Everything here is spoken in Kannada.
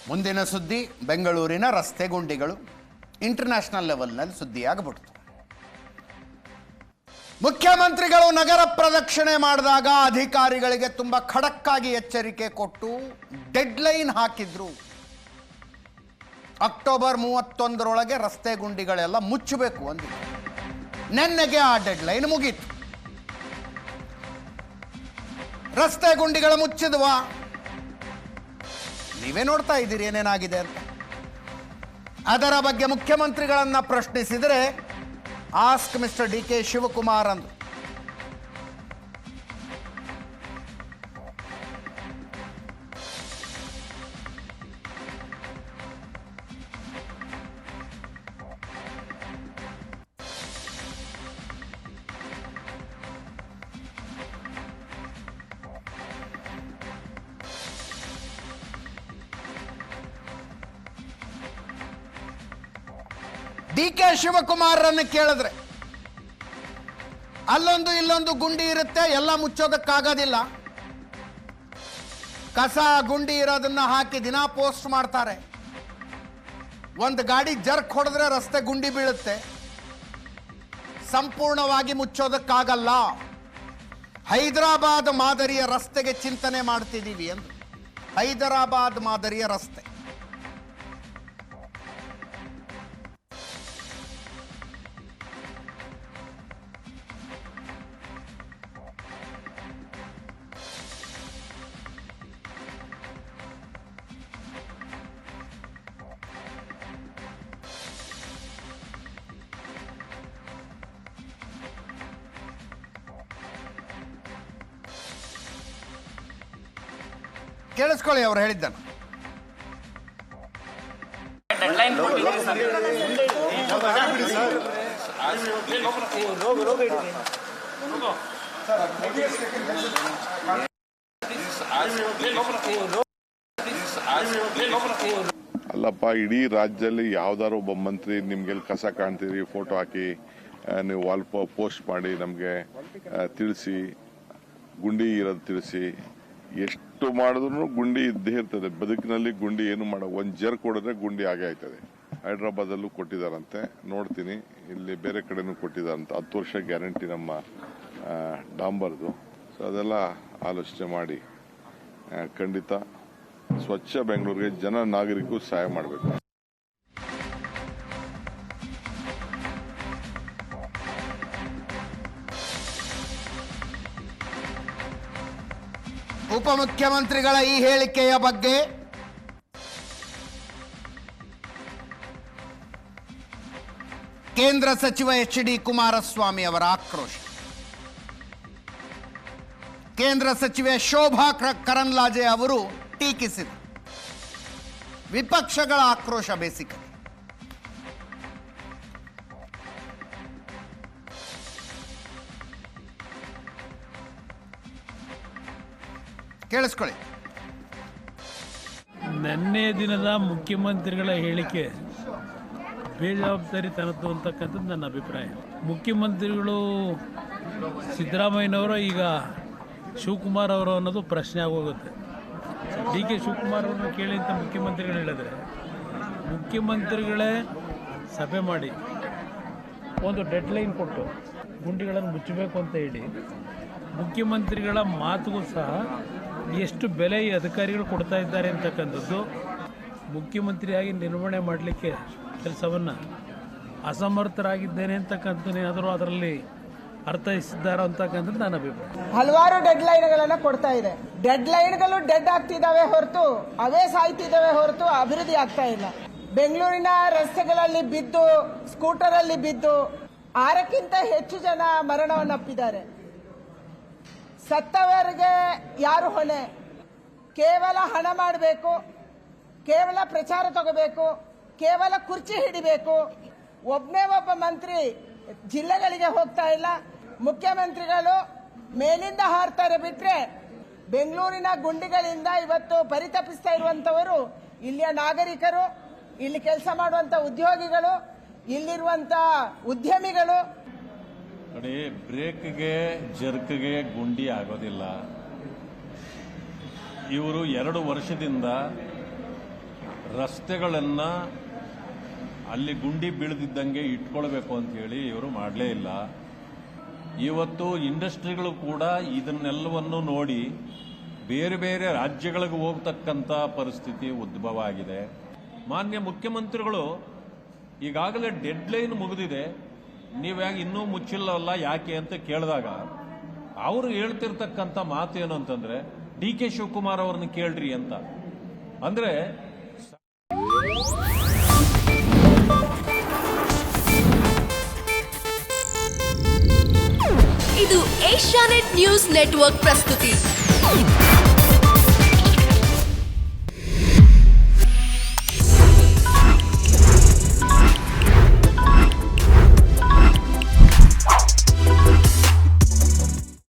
ಮುಂದಿನ ಸುದ್ದಿ ಬೆಂಗಳೂರಿನ ರಸ್ತೆ ಗುಂಡಿಗಳು ಇಂಟರ್ನ್ಯಾಷನಲ್ ಲೆವೆಲ್ನಲ್ಲಿ ಸುದ್ದಿಯಾಗಬಿಡ್ತು. ಮುಖ್ಯಮಂತ್ರಿಗಳು ನಗರ ಪ್ರದಕ್ಷಿಣೆ ಮಾಡಿದಾಗ ಅಧಿಕಾರಿಗಳಿಗೆ ತುಂಬ ಖಡಕ್ಕಾಗಿ ಎಚ್ಚರಿಕೆ ಕೊಟ್ಟು ಡೆಡ್ಲೈನ್ ಹಾಕಿದ್ರು. ಅಕ್ಟೋಬರ್ 31ರೊಳಗೆ ರಸ್ತೆ ಗುಂಡಿಗಳೆಲ್ಲ ಮುಚ್ಚಬೇಕು ಅಂದಿದ್ರು. ನೆನ್ನೆಗೆ ಆ ಡೆಡ್ಲೈನ್ ಮುಗೀತು. ರಸ್ತೆ ಗುಂಡಿಗಳು ಮುಚ್ಚಿದ್ವಾ? ನೀವೇ ನೋಡ್ತಾ ಇದ್ದೀರಿ ಏನೇನಾಗಿದೆ ಅಂತ. ಅದರ ಬಗ್ಗೆ ಮುಖ್ಯಮಂತ್ರಿಗಳನ್ನ ಪ್ರಶ್ನಿಸಿದರೆ ask Mr D K Shivakumar ಅಂದ್ರು. ಡಿ ಕೆ ಶಿವಕುಮಾರನ್ನು ಕೇಳಿದ್ರೆ ಅಲ್ಲೊಂದು ಇಲ್ಲೊಂದು ಗುಂಡಿ ಇರುತ್ತೆ, ಎಲ್ಲ ಮುಚ್ಚೋದಕ್ಕಾಗೋದಿಲ್ಲ. ಕಸ ಗುಂಡಿ ಇರೋದನ್ನ ಹಾಕಿ ದಿನ ಪೋಸ್ಟ್ ಮಾಡ್ತಾರೆ. ಒಂದು ಗಾಡಿ ಜರ್ಕ್ ಹೊಡೆದ್ರೆ ರಸ್ತೆ ಗುಂಡಿ ಬೀಳುತ್ತೆ, ಸಂಪೂರ್ಣವಾಗಿ ಮುಚ್ಚೋದಕ್ಕಾಗಲ್ಲ. ಹೈದರಾಬಾದ್ ಮಾದರಿಯ ರಸ್ತೆಗೆ ಚಿಂತನೆ ಮಾಡ್ತಿದ್ದೀವಿ ಎಂದು. ಹೈದರಾಬಾದ್ ಮಾದರಿಯ ರಸ್ತೆ ಕೇಳಿಸ್ಕೊಳ್ಳಿ ಅವ್ರು ಹೇಳಿದ್ದನ್ನು. ಅಲ್ಲಪ್ಪ, ಇಡೀ ರಾಜ್ಯದಲ್ಲಿ ಯಾವ್ದಾರು ಒಬ್ಬ ಮಂತ್ರಿ ನಿಮ್ಗೆ ಕಸ ಕಾಣ್ತೀರಿ ಫೋಟೋ ಹಾಕಿ ನೀವು ವಾಲ್ ಪೋಸ್ಟ್ ಮಾಡಿ ನಮ್ಗೆ ತಿಳಿಸಿ, ಗುಂಡಿ ಇರೋದು ತಿಳಿಸಿ. ಎಷ್ಟು ಮಾಡಿದ್ರು ಗುಂಡಿ ಇದ್ದೇ ಇರ್ತದೆ ಬದುಕಿನಲ್ಲಿ. ಗುಂಡಿ ಏನು ಮಾಡೋ, ಒಂದ್ ಜರ್ ಕೊಡಿದ್ರೆ ಗುಂಡಿ ಆಗೇ ಆಯ್ತದೆ. ಹೈದರಾಬಾದಲ್ಲೂ ಕೊಟ್ಟಿದಾರಂತೆ, ನೋಡ್ತೀನಿ. ಇಲ್ಲಿ ಬೇರೆ ಕಡೆನೂ ಕೊಟ್ಟಿದಾರಂತೆ. 10 ವರ್ಷ ಗ್ಯಾರಂಟಿ ನಮ್ಮ ಡಾಂಬರ್ದು. ಸೊ ಅದೆಲ್ಲ ಆಲೋಚನೆ ಮಾಡಿ ಖಂಡಿತ ಸ್ವಚ್ಛ ಬೆಂಗಳೂರಿಗೆ ಜನ ನಾಗರಿಕರು ಸಹಾಯ ಮಾಡಬೇಕು. ಉಪಮುಖ್ಯಮಂತ್ರಿಗಳ ಈ ಹೇಳಿಕೆಯ ಬಗ್ಗೆ ಕೇಂದ್ರ ಸಚಿವ ಎಚ್ ಡಿ ಕುಮಾರಸ್ವಾಮಿ ಅವರ ಆಕ್ರೋಶ. ಕೇಂದ್ರ ಸಚಿವೆ ಶೋಭಾ ಕರಂದ್ಲಾಜೆ ಅವರು ಟೀಕಿಸಿದರು. ವಿಪಕ್ಷಗಳ ಆಕ್ರೋಶ ಬೇಸಿಕಲಿ. ಕೇಳಿಸ್ಕೊಳ್ಳಿ. ನಿನ್ನೆ ದಿನದ ಮುಖ್ಯಮಂತ್ರಿಗಳ ಹೇಳಿಕೆ ಬೇಜವಾಬ್ದಾರಿತನದ್ದು ಅಂತಕ್ಕಂಥದ್ದು ನನ್ನ ಅಭಿಪ್ರಾಯ. ಮುಖ್ಯಮಂತ್ರಿಗಳು ಸಿದ್ದರಾಮಯ್ಯನವರು ಈಗ ಶಿವಕುಮಾರ್ ಅವರು ಅನ್ನೋದು ಪ್ರಶ್ನೆ ಆಗೋಗುತ್ತೆ. ಡಿ ಕೆ ಶಿವಕುಮಾರ್ ಅವ್ರನ್ನ ಕೇಳಿ ಅಂತ ಮುಖ್ಯಮಂತ್ರಿಗಳು ಹೇಳಿದ್ರೆ, ಮುಖ್ಯಮಂತ್ರಿಗಳೇ ಸಭೆ ಮಾಡಿ ಒಂದು ಡೆಡ್ಲೈನ್ ಕೊಟ್ಟು ಗುಂಡಿಗಳನ್ನು ಮುಚ್ಚಬೇಕು ಅಂತ ಹೇಳಿ ಮುಖ್ಯಮಂತ್ರಿಗಳ ಮಾತುಗೂ ಸಹ ಎಷ್ಟು ಬೆಲೆ ಈ ಅಧಿಕಾರಿಗಳು ಕೊಡ್ತಾ ಇದ್ದಾರೆ ಅಂತಕ್ಕಂಥದ್ದು, ಮುಖ್ಯಮಂತ್ರಿಯಾಗಿ ನಿರ್ವಹಣೆ ಮಾಡಲಿಕ್ಕೆ ಕೆಲಸವನ್ನು ಅಸಮರ್ಥರಾಗಿದ್ದೇನೆ ಅಂತಕ್ಕಂಥದ್ದೇನಾದರೂ ಅದರಲ್ಲಿ ಅರ್ಥೈಸಿದ್ದಾರೆ ಅಂತಕ್ಕಂಥದ್ದು ನನ್ನ ಅಭಿಪ್ರಾಯ. ಹಲವಾರು ಡೆಡ್ಲೈನ್ಗಳನ್ನು ಕೊಡ್ತಾ ಇದೆ. ಡೆಡ್ಲೈನ್ಗಳು ಡೆಡ್ ಆಗ್ತಿದ್ದಾವೆ ಹೊರತು, ಅವೇ ಸಾಯ್ತಿದ್ದಾವೆ ಹೊರತು ಅಭಿವೃದ್ಧಿ ಆಗ್ತಾ ಇಲ್ಲ. ಬೆಂಗಳೂರಿನ ರಸ್ತೆಗಳಲ್ಲಿ ಬಿದ್ದು, ಸ್ಕೂಟರಲ್ಲಿ ಬಿದ್ದು 6ಕ್ಕಿಂತ ಹೆಚ್ಚು ಜನ ಮರಣವನ್ನಪ್ಪಿದ್ದಾರೆ. ಸತ್ತವರಿಗೆ ಯಾರು ಹೊಣೆ? ಕೇವಲ ಹಣ ಮಾಡಬೇಕು, ಕೇವಲ ಪ್ರಚಾರ ತಗೋಬೇಕು, ಕೇವಲ ಕುರ್ಚಿ ಹಿಡಿಬೇಕು. ಒಬ್ಬನೇ ಒಬ್ಬ ಮಂತ್ರಿ ಜಿಲ್ಲೆಗಳಿಗೆ ಹೋಗ್ತಾ ಇಲ್ಲ. ಮುಖ್ಯಮಂತ್ರಿಗಳು ಮೇಲಿಂದ ಹಾರ್ತಾರೆ ಬಿಟ್ರೆ, ಬೆಂಗಳೂರಿನ ಗುಂಡಿಗಳಿಂದ ಇವತ್ತು ಪರಿತಪಿಸ್ತಾ ಇರುವಂತವರು ಇಲ್ಲಿಯ ನಾಗರಿಕರು, ಇಲ್ಲಿ ಕೆಲಸ ಮಾಡುವಂತ ಉದ್ಯೋಗಿಗಳು, ಇಲ್ಲಿರುವಂತ ಉದ್ಯಮಿಗಳು. ನೋಡಿ, ಬ್ರೇಕ್ಗೆ ಜರ್ಕ್ಗೆ ಗುಂಡಿ ಆಗೋದಿಲ್ಲ. ಇವರು 2 ವರ್ಷದಿಂದ ರಸ್ತೆಗಳನ್ನು ಅಲ್ಲಿ ಗುಂಡಿ ಬೀಳದಿದ್ದಂಗೆ ಇಟ್ಕೊಳ್ಬೇಕು ಅಂತೇಳಿ ಇವರು ಮಾಡಲೇ ಇಲ್ಲ. ಇವತ್ತು ಇಂಡಸ್ಟ್ರಿಗಳು ಕೂಡ ಇದನ್ನೆಲ್ಲವನ್ನು ನೋಡಿ ಬೇರೆ ಬೇರೆ ರಾಜ್ಯಗಳಿಗೆ ಹೋಗ್ತಕ್ಕಂಥ ಪರಿಸ್ಥಿತಿ ಉದ್ಭವ ಆಗಿದೆ. ಮಾನ್ಯ ಮುಖ್ಯಮಂತ್ರಿಗಳು ಈಗಾಗಲೇ ಡೆಡ್ಲೈನ್ ಮುಗಿದಿದೆ, ನೀವ್ಯಾಗ ಇನ್ನೂ ಮುಚ್ಚಿಲ್ಲವಲ್ಲ ಯಾಕೆ ಅಂತ ಕೇಳಿದಾಗ ಅವರು ಹೇಳ್ತಿರ್ತಕ್ಕಂಥ ಮಾತು ಏನು ಅಂತಂದ್ರೆ ಡಿ.ಕೆ. ಶಿವಕುಮಾರ್ ಅವ್ರನ್ನ ಕೇಳ್ರಿ ಅಂತ. ಅಂದ್ರೆ ಇದು ಏಷ್ಯಾನೆಟ್ ನ್ಯೂಸ್ ನೆಟ್ವರ್ಕ್ ಪ್ರಸ್ತುತಿ.